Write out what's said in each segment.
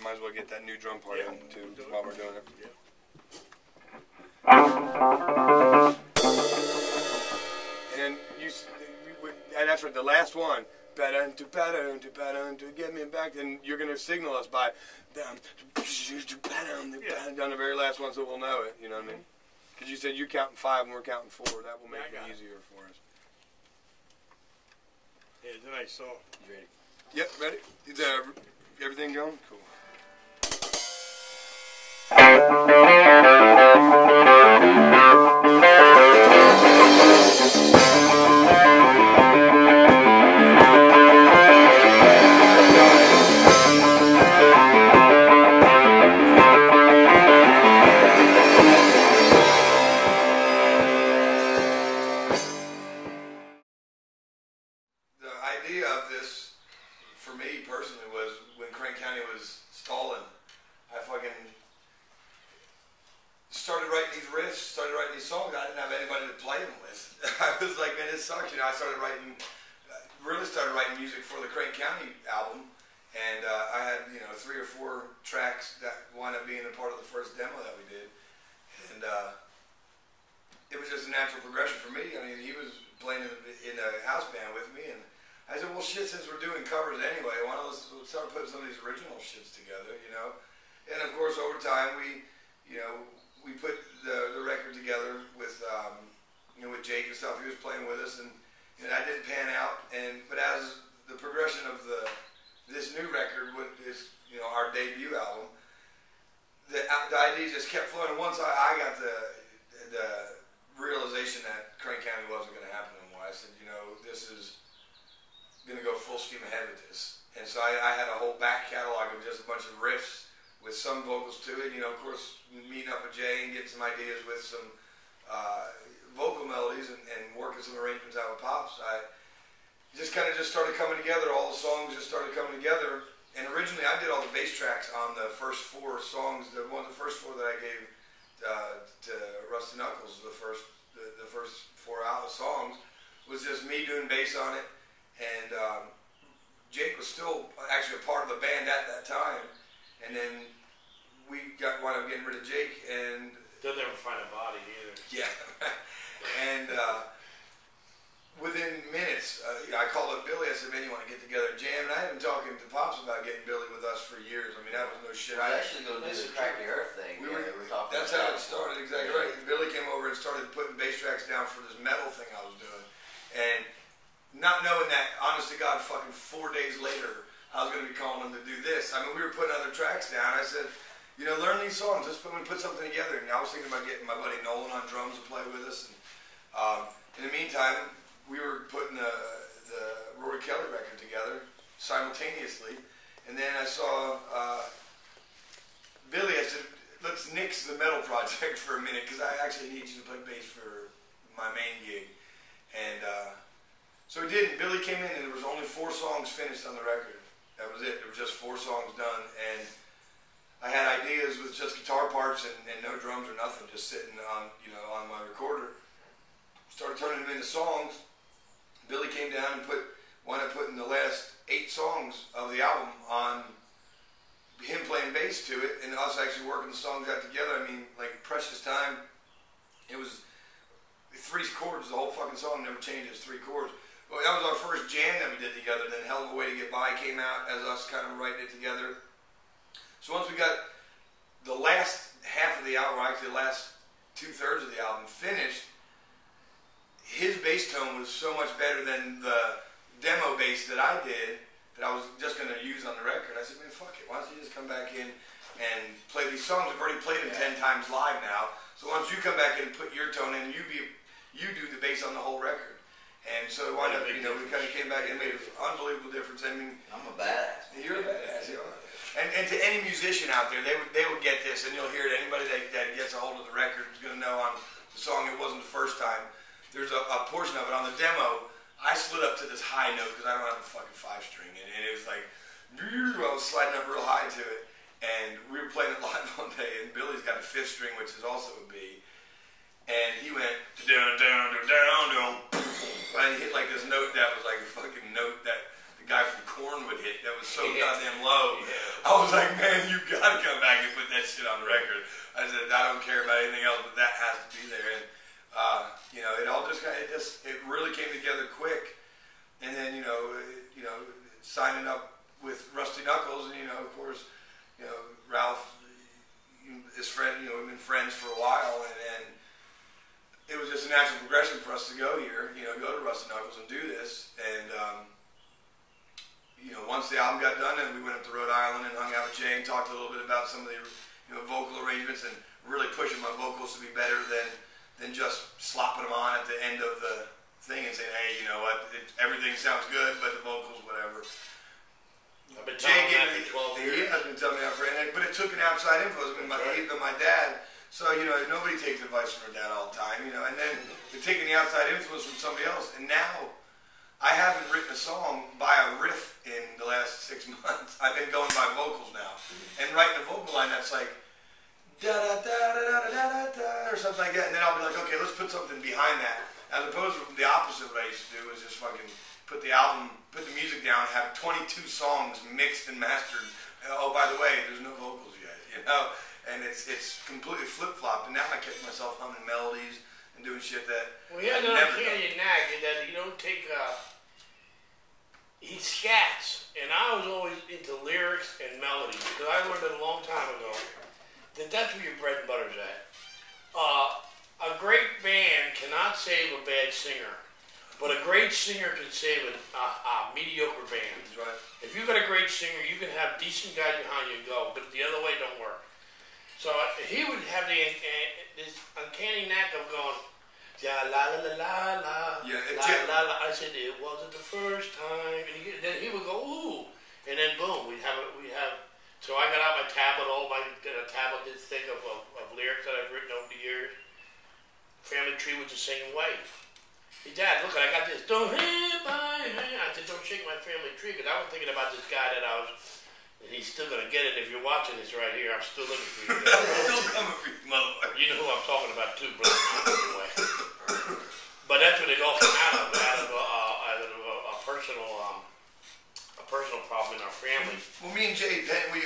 Might as well get that new drum part in too while we're doing it. And that's what the last one. To get me back, and you're gonna signal us by on the very last one, so we'll know it. You know what I mean? Because you said you're counting 5 and we're counting 4. That will make it easier for us. Yeah, it's a nice song. You ready? Yep, ready. Is everything going? Cool. The idea of this, for me personally, was when Crank County was stalling, I fucking started writing these riffs, started writing these songs. I didn't have anybody to play them with. I was like, man, this sucks. You know, I really started writing music for the Crank County album, and I had, 3 or 4 tracks that wound up being a part of the first demo that we did, and it was just a natural progression for me. I mean, he was playing in a house band with me, and I said, well, shit, since we're doing covers anyway, why don't we start putting some of these original shits together, you know? And of course, over time, we put the record together with, with Jake and stuff. He was playing with us, and that didn't pan out. But as the progression of this new record, is our debut album, the ideas just kept flowing. And once I got the realization that Crank County wasn't going to happen anymore, I said, this is going to go full steam ahead with this. And so I had a whole back catalog of just a bunch of riffs with some vocals to it. Of course, meeting up with Jay and getting some ideas with some vocal melodies and working some arrangements out with Pops. I just kind of started coming together. All the songs just started coming together. And originally, I did all the bass tracks on the first 4 songs. The first 4 that I gave to Rusty Knuckles, the first 4 out of songs, was just me doing bass on it. And Jake was still actually a part of the band at that time, and then we wound up getting rid of Jake, and they'll never find a body either. Yeah, and within minutes, I called up Billy. I said, "Man, you want to get together and jam?" And I had been talking to Pops about getting Billy with us for years. I mean, that was no shit. I actually go do the Crack the Earth thing. We were talking. That's how it started. Exactly right. And Billy came over and started putting bass tracks down for this metal thing I was doing, and not knowing that, honest to God, fucking 4 days later, I was going to be calling him to do this. I mean, we were putting other tracks down. I said, learn these songs. Let's put something together. And I was thinking about getting my buddy Nolan on drums to play with us. And in the meantime, we were putting the Rory Kelly record together simultaneously. And then I saw Billy. I said, let's nix the metal project for a minute, because I actually need you to play bass for my main gig. And so we did. Billy came in, and there was only 4 songs finished on the record. That was it. There were just 4 songs done, and I had ideas with just guitar parts and no drums or nothing, just sitting on on my recorder. Started turning them into songs. Billy came down and wound up putting the last 8 songs of the album on him playing bass to it, and us actually working the songs out together. I mean, like Precious Time, it was 3 chords. The whole fucking song never changes. 3 chords. Well, that was our first jam that we did together. Then Hell of a Way to Get By came out as us kind of writing it together. So once we got the last half of the album, or actually the last 2/3 of the album finished, his bass tone was so much better than the demo bass that I did, that I was just going to use on the record. I said, man, fuck it. Why don't you just come back in and play these songs? We've already played them 10 times live now. So once you come back in and put your tone in, you do the bass on the whole record. And so it wound up, we kind of came back and made an unbelievable difference. I mean, I'm a badass. You're a badass, you are. And to any musician out there, they would get this, and you'll hear it. Anybody that gets a hold of the record is going to know on the song it wasn't the first time. There's a portion of it on the demo. I slid up to this high note because I don't have a fucking 5-string, and it was like, I was sliding up real high to it. And we were playing it live one day, and Billy's got a 5th string, which is also a B. And he went down, down, down, down, down, and he hit like this note that was like a fucking note that the guy from horn would hit that was so goddamn low. I was like, man, you gotta come back and put that shit on the record. I said, I don't care about anything else, but that has to be there. And you know, it all just kind of it really came together quick. And then you know, signing up with Rusty Knuckles, and you know, of course, you know, Ralph, his friend, you know, we've been friends for a while, and it was just a natural progression for us to go here, you know, go to Rusty Knuckles and do this. And you know, once the album got done, and we went up to Rhode Island and hung out with Jay and talked a little bit about some of the, you know, vocal arrangements and really pushing my vocals to be better than just slopping them on at the end of the thing and saying, hey, you know what, everything sounds good, but the vocals, whatever. I've been telling Jay that for 12 years. He has been telling me that for, but it took an outside influence. He's been my dad. So, you know, nobody takes advice from their dad all the time, you know, and then they're taking the outside influence from somebody else. And now, I haven't written a song by a riff in the last 6 months. I've been going by vocals now. And writing a vocal line that's like, da-da-da-da-da-da-da-da, or something like that. And then I'll be like, okay, let's put something behind that. As opposed to the opposite of what I used to do, is just fucking put the music down, have 22 songs mixed and mastered. Oh, by the way, there's no vocals yet, you know? And it's completely flip-flopped. And now I catch myself humming melodies and doing shit that Well, yeah, no, Canyon Knack is that you don't take, he scats. And I was always into lyrics and melodies, because I learned it a long time ago that that's where your bread and butter's at. A great band cannot save a bad singer, but a great singer can save a mediocre band. That's right. If you've got a great singer, you can have decent guys behind you and go, but the other way don't work. So he would have this uncanny knack of going, yeah, la la la la la, yeah, la la la. I said, it wasn't the first time, and then he would go, ooh, and then boom, we'd have. So I got out my tablet, a tablet this thick of lyrics that I've written over the years. Family Tree was the same way. Hey, Dad, look, I got this. Don't hit my hand. I said, don't shake my family tree, because I was thinking about this guy that and he's still going to get it. If you're watching this right here, I'm still looking for you. Still coming for you, motherfucker. You know who I'm talking about, too, brother. Anyway. But that's what it all came out of a personal problem in our family. Well, me and Jay Penn, we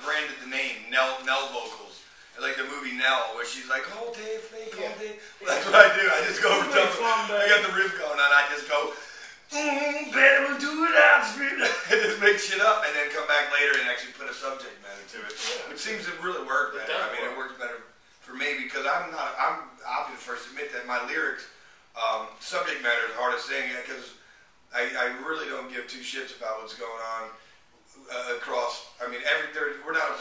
branded the name Nell Vocals. Like the movie Nell, where she's like, hold it, fake, hold it. Well, that's what I do. I just go over top. I got the riff going on. I just go, better do it out, and just make shit up, and then come back later and actually put a subject matter to it, which seems to really work better. I mean, it works better for me because I'll be the first to admit that my lyrics, subject matter is hard to sing because I really don't give two shits about what's going on across. I mean, we're not a